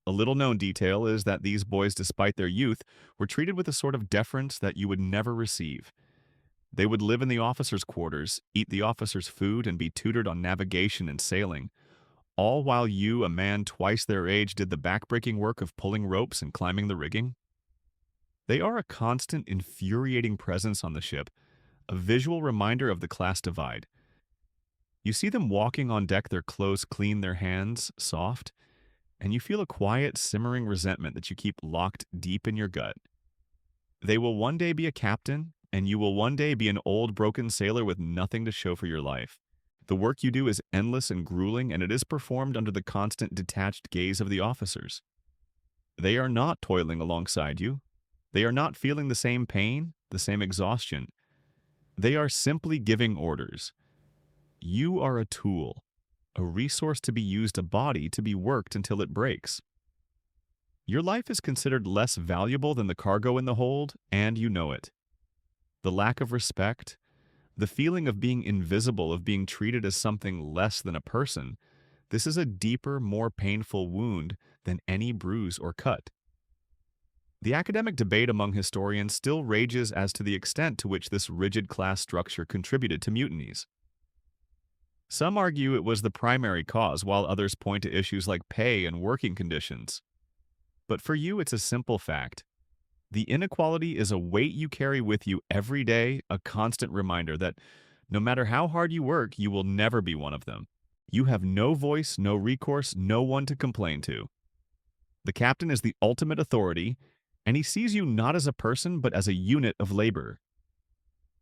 A little-known detail is that these boys, despite their youth, were treated with a sort of deference that you would never receive. They would live in the officers' quarters, eat the officers' food, and be tutored on navigation and sailing, all while you, a man twice their age, did the back-breaking work of pulling ropes and climbing the rigging. They are a constant, infuriating presence on the ship, a visual reminder of the class divide. You see them walking on deck, their clothes clean, their hands soft, and you feel a quiet, simmering resentment that you keep locked deep in your gut. They will one day be a captain, and you will one day be an old, broken sailor with nothing to show for your life. The work you do is endless and grueling, and it is performed under the constant, detached gaze of the officers. They are not toiling alongside you. They are not feeling the same pain, the same exhaustion. They are simply giving orders. You are a tool, a resource to be used, a body to be worked until it breaks. Your life is considered less valuable than the cargo in the hold, and you know it. The lack of respect, the feeling of being invisible, of being treated as something less than a person, this is a deeper, more painful wound than any bruise or cut. The academic debate among historians still rages as to the extent to which this rigid class structure contributed to mutinies. Some argue it was the primary cause, while others point to issues like pay and working conditions. But for you, it's a simple fact. The inequality is a weight you carry with you every day, a constant reminder that no matter how hard you work, you will never be one of them. You have no voice, no recourse, no one to complain to. The captain is the ultimate authority, and he sees you not as a person, but as a unit of labor.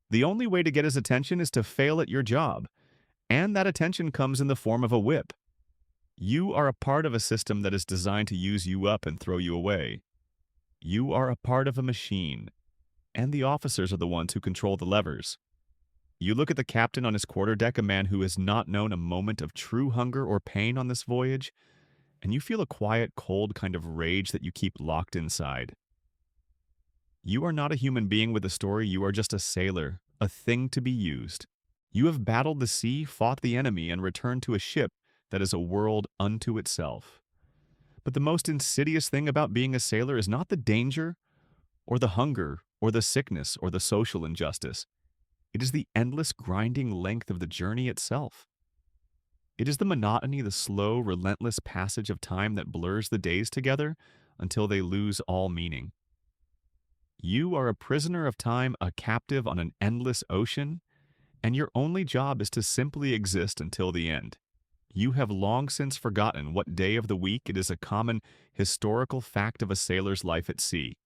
The only way to get his attention is to fail at your job, and that attention comes in the form of a whip. You are a part of a system that is designed to use you up and throw you away. You are a part of a machine, and the officers are the ones who control the levers. You look at the captain on his quarterdeck, a man who has not known a moment of true hunger or pain on this voyage, and you feel a quiet, cold kind of rage that you keep locked inside. You are not a human being with a story, you are just a sailor, a thing to be used. You have battled the sea, fought the enemy, and returned to a ship that is a world unto itself. But the most insidious thing about being a sailor is not the danger, or the hunger, or the sickness, or the social injustice. It is the endless grinding length of the journey itself. It is the monotony, the slow, relentless passage of time that blurs the days together until they lose all meaning. You are a prisoner of time, a captive on an endless ocean, and your only job is to simply exist until the end. You have long since forgotten what day of the week it is, a common historical fact of a sailor's life at sea.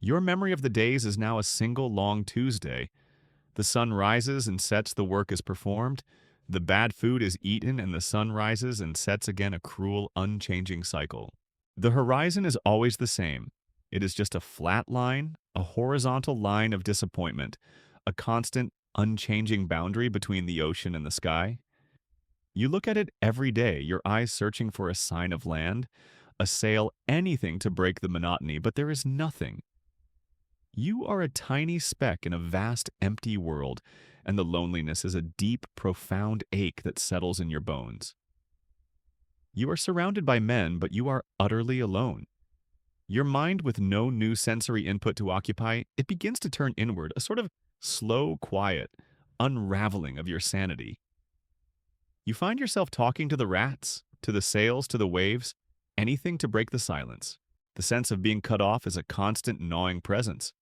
Your memory of the days is now a single long Tuesday. The sun rises and sets, the work is performed. The bad food is eaten and the sun rises and sets again, a cruel, unchanging cycle. The horizon is always the same. It is just a flat line, a horizontal line of disappointment, a constant, unchanging boundary between the ocean and the sky. You look at it every day, your eyes searching for a sign of land, a sail, anything to break the monotony, but there is nothing. You are a tiny speck in a vast, empty world, and the loneliness is a deep, profound ache that settles in your bones. You are surrounded by men, but you are utterly alone. Your mind, with no new sensory input to occupy, it begins to turn inward, a sort of slow, quiet unraveling of your sanity. You find yourself talking to the rats, to the sails, to the waves, anything to break the silence. The sense of being cut off is a constant gnawing presence.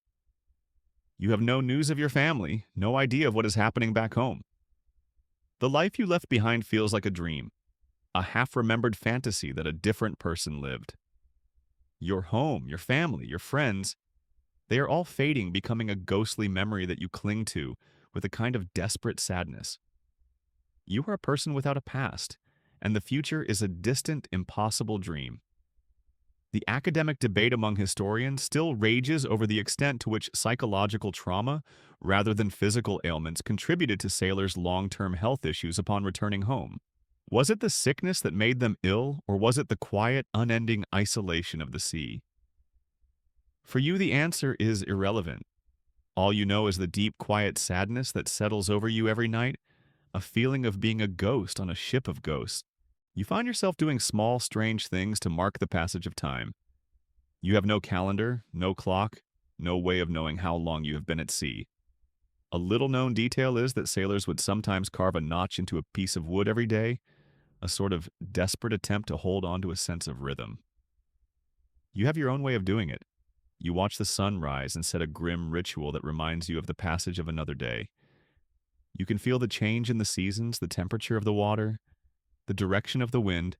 You have no news of your family, no idea of what is happening back home. The life you left behind feels like a dream, a half-remembered fantasy that a different person lived. Your home, your family, your friends, they are all fading, becoming a ghostly memory that you cling to with a kind of desperate sadness. You are a person without a past, and the future is a distant, impossible dream. The academic debate among historians still rages over the extent to which psychological trauma, rather than physical ailments, contributed to sailors' long-term health issues upon returning home. Was it the sickness that made them ill, or was it the quiet, unending isolation of the sea? For you, the answer is irrelevant. All you know is the deep, quiet sadness that settles over you every night, a feeling of being a ghost on a ship of ghosts. You find yourself doing small, strange things to mark the passage of time. You have no calendar, no clock, no way of knowing how long you have been at sea. A little-known detail is that sailors would sometimes carve a notch into a piece of wood every day, a sort of desperate attempt to hold on to a sense of rhythm. You have your own way of doing it. You watch the sun rise and set a grim ritual that reminds you of the passage of another day. You can feel the change in the seasons, the temperature of the water, the direction of the wind,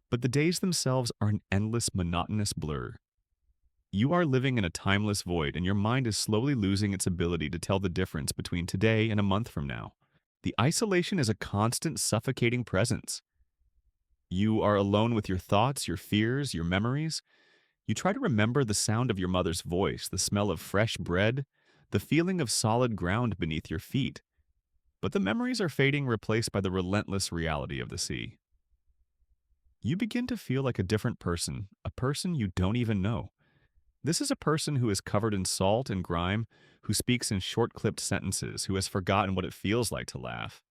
but the days themselves are an endless, monotonous blur. You are living in a timeless void, and your mind is slowly losing its ability to tell the difference between today and a month from now. The isolation is a constant, suffocating presence. You are alone with your thoughts, your fears, your memories. You try to remember the sound of your mother's voice, the smell of fresh bread, the feeling of solid ground beneath your feet. But the memories are fading, replaced by the relentless reality of the sea. You begin to feel like a person you don't even know. This is a person who is covered in salt and grime, who speaks in short clipped sentences, who has forgotten what it feels like to laugh.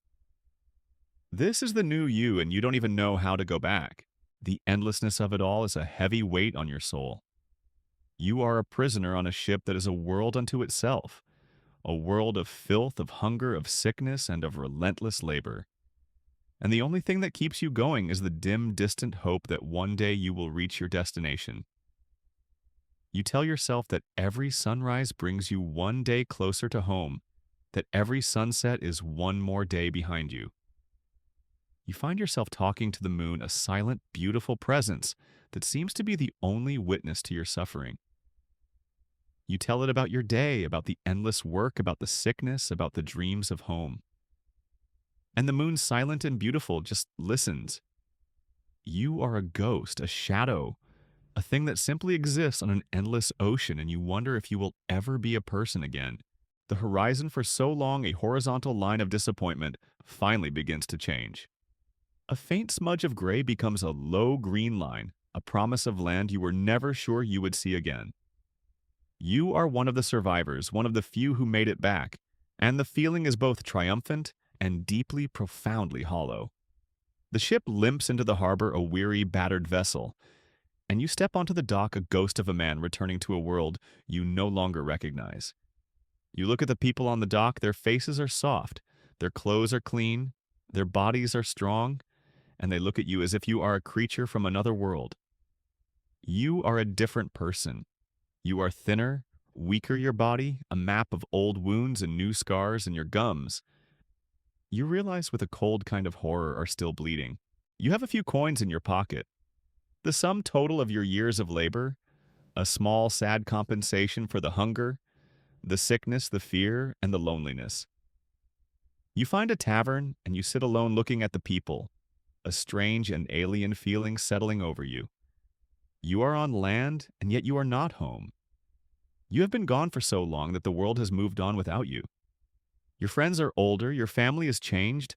This is the new you, and you don't even know how to go back. The endlessness of it all is a heavy weight on your soul. You are a prisoner on a ship that is a world unto itself, a world of filth, of hunger, of sickness, and of relentless labor. And the only thing that keeps you going is the dim, distant hope that one day you will reach your destination. You tell yourself that every sunrise brings you one day closer to home, that every sunset is one more day behind you. You find yourself talking to the moon, a silent, beautiful presence that seems to be the only witness to your suffering. You tell it about your day, about the endless work, about the sickness, about the dreams of home. And the moon, silent and beautiful, just listens. You are a ghost, a shadow, a thing that simply exists on an endless ocean, and you wonder if you will ever be a person again. The horizon, for so long a horizontal line of disappointment, finally begins to change. A faint smudge of gray becomes a low green line, a promise of land you were never sure you would see again. You are one of the survivors, one of the few who made it back, and the feeling is both triumphant and deeply, profoundly hollow. The ship limps into the harbor, a weary, battered vessel, and you step onto the dock, a ghost of a man returning to a world you no longer recognize. You look at the people on the dock, their faces are soft, their clothes are clean, their bodies are strong, and they look at you as if you are a creature from another world. You are a different person. You are thinner, weaker your body, a map of old wounds and new scars in your gums. You realize with a cold kind of horror are still bleeding. You have a few coins in your pocket. The sum total of your years of labor, a small, sad compensation for the hunger, the sickness, the fear, and the loneliness. You find a tavern and you sit alone looking at the people, a strange and alien feeling settling over you. You are on land, and yet you are not home. You have been gone for so long that the world has moved on without you. Your friends are older, your family has changed,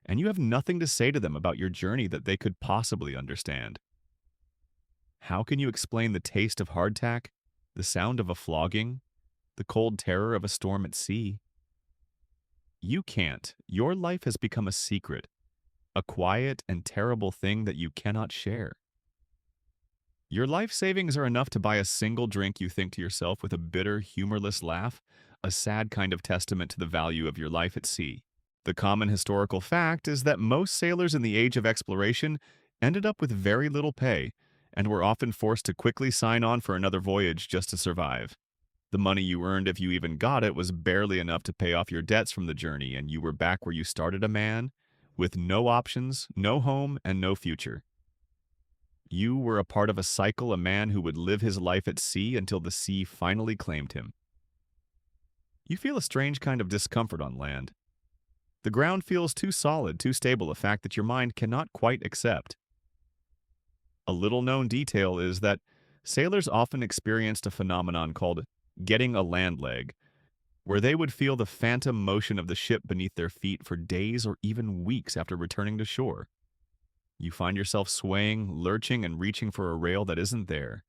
and you have nothing to say to them about your journey that they could possibly understand. How can you explain the taste of hardtack, the sound of a flogging, the cold terror of a storm at sea? You can't. Your life has become a secret, a quiet and terrible thing that you cannot share. Your life savings are enough to buy a single drink, you think to yourself with a bitter, humorless laugh, a sad kind of testament to the value of your life at sea. The common historical fact is that most sailors in the age of exploration ended up with very little pay and were often forced to quickly sign on for another voyage just to survive. The money you earned, if you even got it, was barely enough to pay off your debts from the journey, and you were back where you started, a man with no options, no home, and no future. You were a part of a cycle, a man who would live his life at sea until the sea finally claimed him. You feel a strange kind of discomfort on land. The ground feels too solid, too stable, a fact that your mind cannot quite accept. A little-known detail is that sailors often experienced a phenomenon called getting a land leg, where they would feel the phantom motion of the ship beneath their feet for days or even weeks after returning to shore. You find yourself swaying, lurching, and reaching for a rail that isn't there.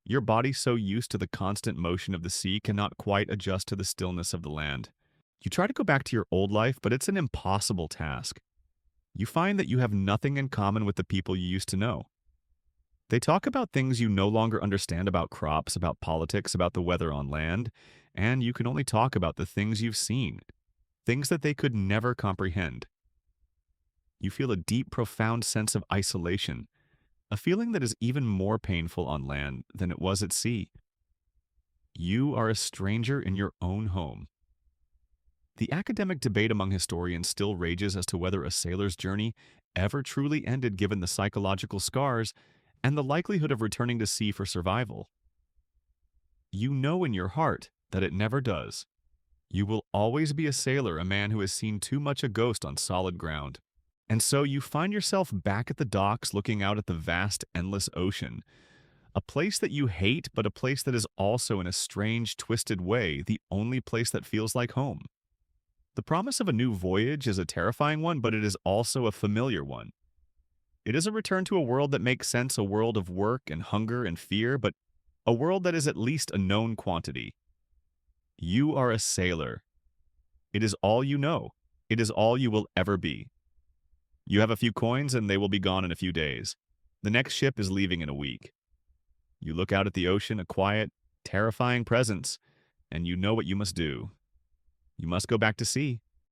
Your body, so used to the constant motion of the sea, cannot quite adjust to the stillness of the land. You try to go back to your old life, but it's an impossible task. You find that you have nothing in common with the people you used to know. They talk about things you no longer understand, about crops, about politics, about the weather on land, and you can only talk about the things you've seen, things that they could never comprehend. You feel a deep, profound sense of isolation, a feeling that is even more painful on land than it was at sea. You are a stranger in your own home. The academic debate among historians still rages as to whether a sailor's journey ever truly ended, given the psychological scars and the likelihood of returning to sea for survival. You know in your heart that it never does. You will always be a sailor, a man who has seen too much a ghost on solid ground. And so you find yourself back at the docks looking out at the vast, endless ocean, a place that you hate, but a place that is also, in a strange, twisted way, the only place that feels like home. The promise of a new voyage is a terrifying one, but it is also a familiar one. It is a return to a world that makes sense, a world of work and hunger and fear, but a world that is at least a known quantity. You are a sailor. It is all you know. It is all you will ever be. You have a few coins and they will be gone in a few days. The next ship is leaving in a week. You look out at the ocean, a quiet, terrifying presence, and you know what you must do. You must go back to sea.